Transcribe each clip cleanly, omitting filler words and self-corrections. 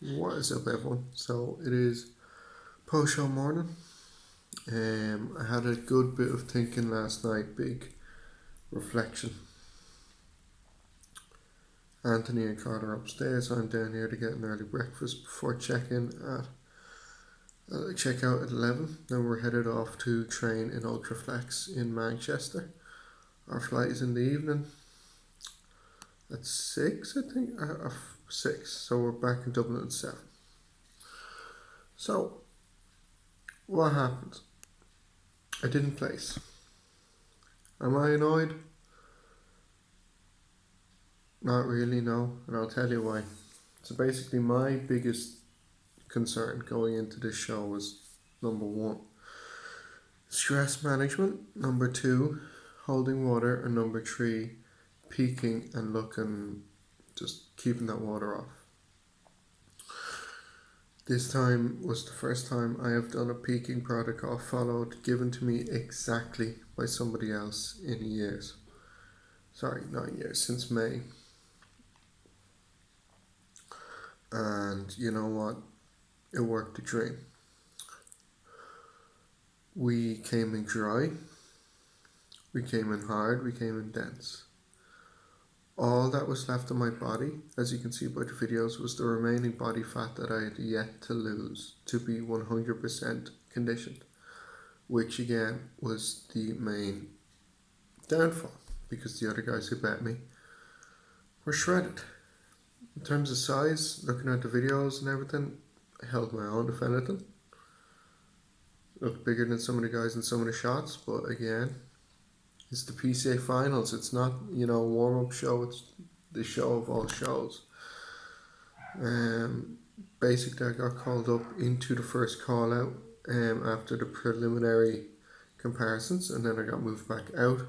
What is up, everyone? So it is post-show morning. I had a good bit of thinking last night, big reflection. Anthony and Carter upstairs. I'm down here to get an early breakfast before check out at 11. Then we're headed off to train in Ultraflex in Manchester. Our flight is in the evening at 6, I think. 6. So we're back in Dublin at 7. So what happened? I didn't place. Am I annoyed? Not really, no, and I'll tell you why. So basically, my biggest concern going into this show was number one, stress management, number two, holding water, and number three, peaking and looking, just keeping that water off. This time was the first time I have done a peaking protocol followed, given to me exactly by somebody else in years. Sorry, not years, since May. And you know what? It worked a dream. We came in dry, we came in hard, we came in dense. All that was left of my body, as you can see by the videos, was the remaining body fat that I had yet to lose to be 100% conditioned, which again was the main downfall because the other guys who bet me were shredded. In terms of size, looking at the videos and everything, I held my own, if anything. Looked bigger than some of the guys in some of the shots, but again, it's the PCA Finals. It's not, a warm-up show. It's the show of all shows. Basically, I got called up into the first call-out after the preliminary comparisons, and then I got moved back out.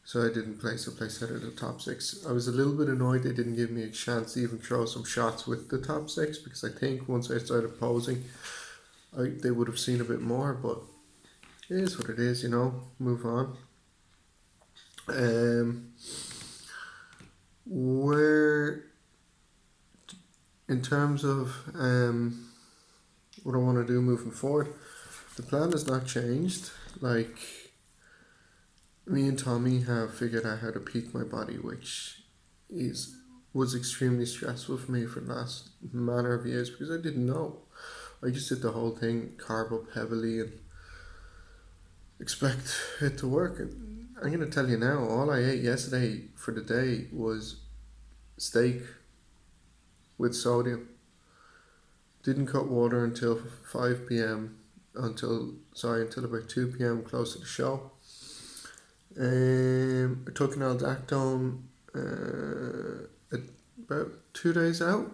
So I didn't place. I placed out of the top 6. I was a little bit annoyed they didn't give me a chance to even throw some shots with the top 6, because I think once I started posing, they would have seen a bit more, but it is what it is, move on. Where, in terms of what I want to do moving forward, the plan has not changed. Like, me and Tommy have figured out how to peak my body, which was extremely stressful for me for the last manner of years because I didn't know. I just did the whole thing, carb up heavily and expect it to work. And I'm going to tell you now, all I ate yesterday for the day was steak with sodium. Didn't cut water until 5 p.m. until about 2 p.m. close to the show. I took an aldactone about 2 days out,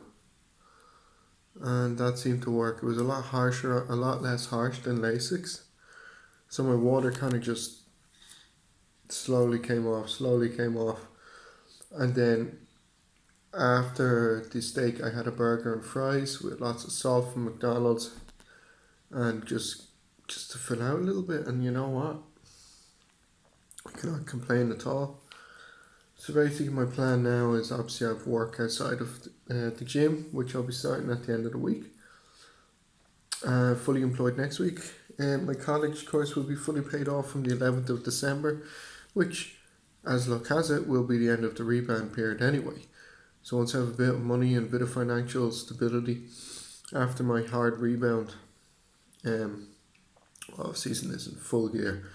and that seemed to work. It was a lot less harsh than Lasix. So my water kind of just slowly came off. And then after the steak, I had a burger and fries with lots of salt from McDonald's, and just to fill out a little bit. And you know what? I cannot complain at all. So basically my plan now is, obviously I have work outside of the gym, which I'll be starting at the end of the week. Fully employed next week. My college course will be fully paid off from the 11th of December, which, as luck has it, will be the end of the rebound period anyway. So once I have a bit of money and a bit of financial stability after my hard rebound, season is in full gear.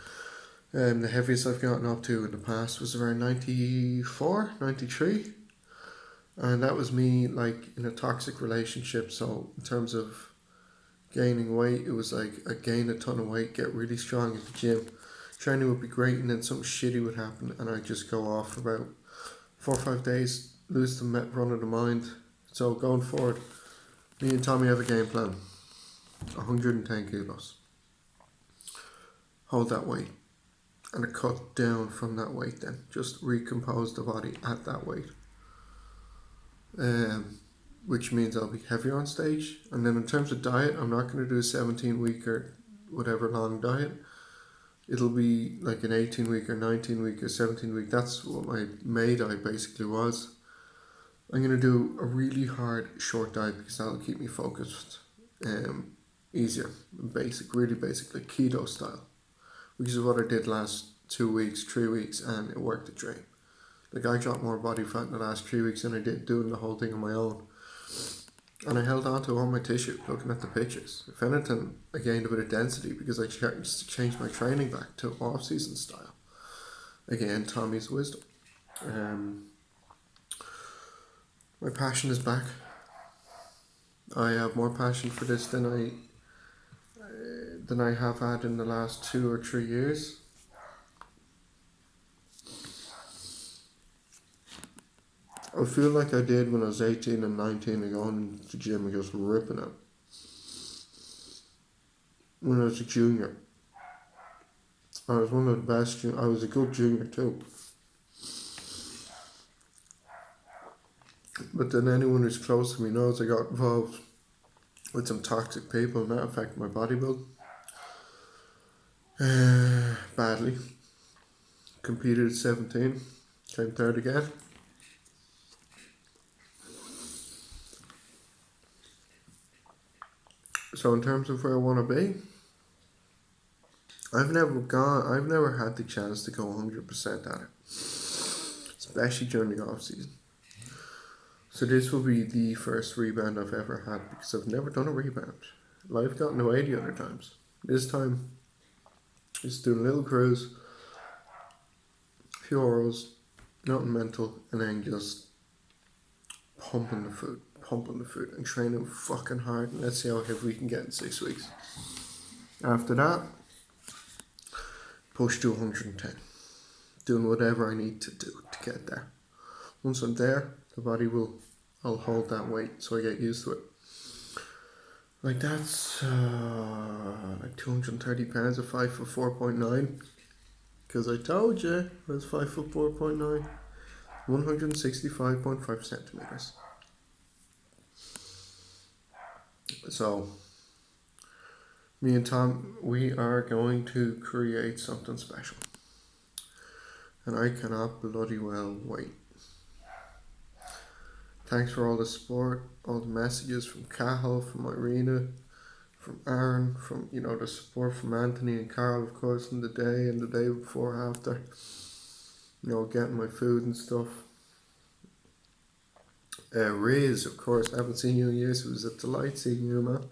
The heaviest I've gotten up to in the past was around 94, 93. And that was me like in a toxic relationship. So in terms of gaining weight, it was like I gained a ton of weight, get really strong at the gym. Training would be great, and then something shitty would happen and I'd just go off for about 4 or 5 days, lose the run of the mind. So going forward, me and Tommy have a game plan. 110 kilos. Hold that weight. And a cut down from that weight then. Just recompose the body at that weight. Which means I'll be heavier on stage. And then in terms of diet, I'm not going to do a 17-week or whatever long diet. It'll be like an 18-week or 19-week or 17-week. That's what my May diet basically was. I'm gonna do a really hard short diet because that'll keep me focused. Easier, basic, really basic, like keto style, which is what I did last 2 weeks, 3 weeks, and it worked a dream. Like I dropped more body fat in the last 3 weeks than I did doing the whole thing on my own. And I held on to all my tissue looking at the pictures. If anything, I gained a bit of density because I changed my training back to off-season style. Again, Tommy's wisdom. My passion is back. I have more passion for this than I have had in the last 2 or 3 years. I feel like I did when I was 18 and 19 and going to the gym and just ripping it. When I was a junior. I was one of the best. I was a good junior too. But then anyone who's close to me knows I got involved with some toxic people and that affected my body build. Badly. Competed at 17. Came third again. So in terms of where I want to be, I've never had the chance to go 100% at it. Especially during the off season. So this will be the first rebound I've ever had because I've never done a rebound. Life got in the way the other times. This time, just doing a little cruise, a few hours, nothing mental, and then just pumping the food and training fucking hard, and let's see how heavy we can get in 6 weeks. After that, push to 110. Doing whatever I need to do to get there. Once I'm there, the body I'll hold that weight so I get used to it. Like that's like 230 pounds of 5'4.9. Because I told you I was 5'4.9. 165.5 centimeters. So, me and Tom, we are going to create something special. And I cannot bloody well wait. Thanks for all the support, all the messages from Cahill, from Irina, from Aaron, from the support from Anthony and Carl, of course, in the day and the day before, after. Getting my food and stuff. Riz, of course, I haven't seen you in years. It was a delight seeing you, man.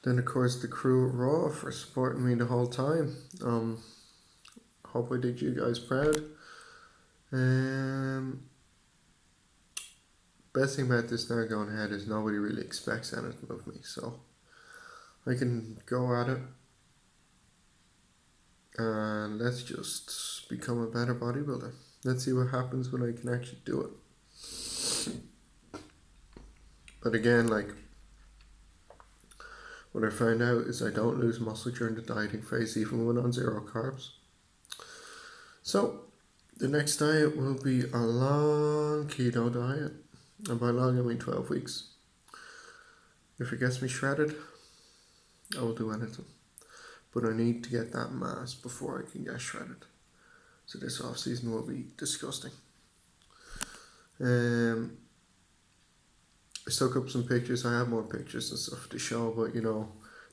Then, of course, the crew at Raw for supporting me the whole time. Hope I did you guys proud. Best thing about this now going ahead is nobody really expects anything of me, so I can go at it. And let's just become a better bodybuilder. Let's see what happens when I can actually do it. But again, what I found out is I don't lose muscle during the dieting phase, even when on zero carbs. So, the next diet will be a long keto diet. And by long, I mean 12 weeks. If it gets me shredded, I will do anything. But I need to get that mass before I can get shredded. So this off season will be disgusting. I stuck up some pictures. I have more pictures and stuff to show, but in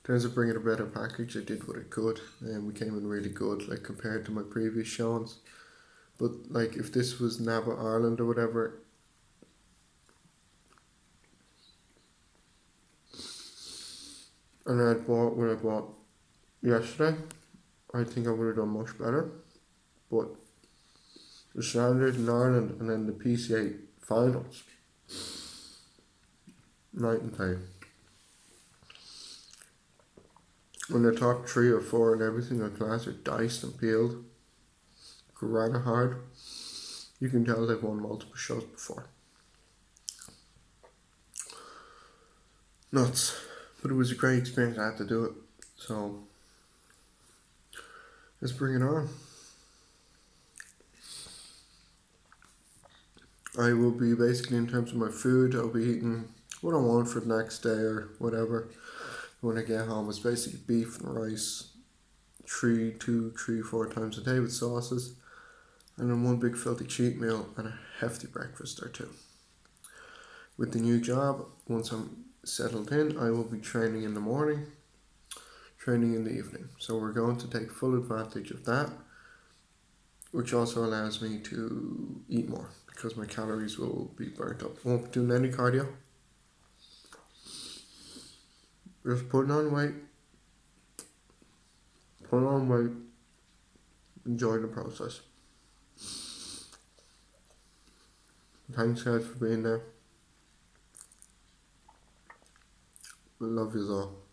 terms of bringing a better package, I did what I could, and we came in really good, compared to my previous showings. But if this was Nava Ireland or whatever, and I had bought what I bought yesterday, I think I would have done much better. But the standard in Ireland and then the PCA Finals, night and day. When the top 3 or 4 and everything in class are diced and peeled, rather hard, you can tell they've won multiple shows before. Nuts. But it was a great experience. I had to do it. So, let's bring it on. I will be basically, in terms of my food, I'll be eating what I want for the next day or whatever. When I get home, it's basically beef and rice 3, 4 times a day with sauces. and then one big filthy cheat meal and a hefty breakfast or two. With the new job, once I'm settled in, I will be training in the morning, training in the evening. So we're going to take full advantage of that, which also allows me to eat more because my calories will be burnt up. Won't be doing any cardio, just putting on weight, enjoy the process. Thanks guys for being there. Love you all.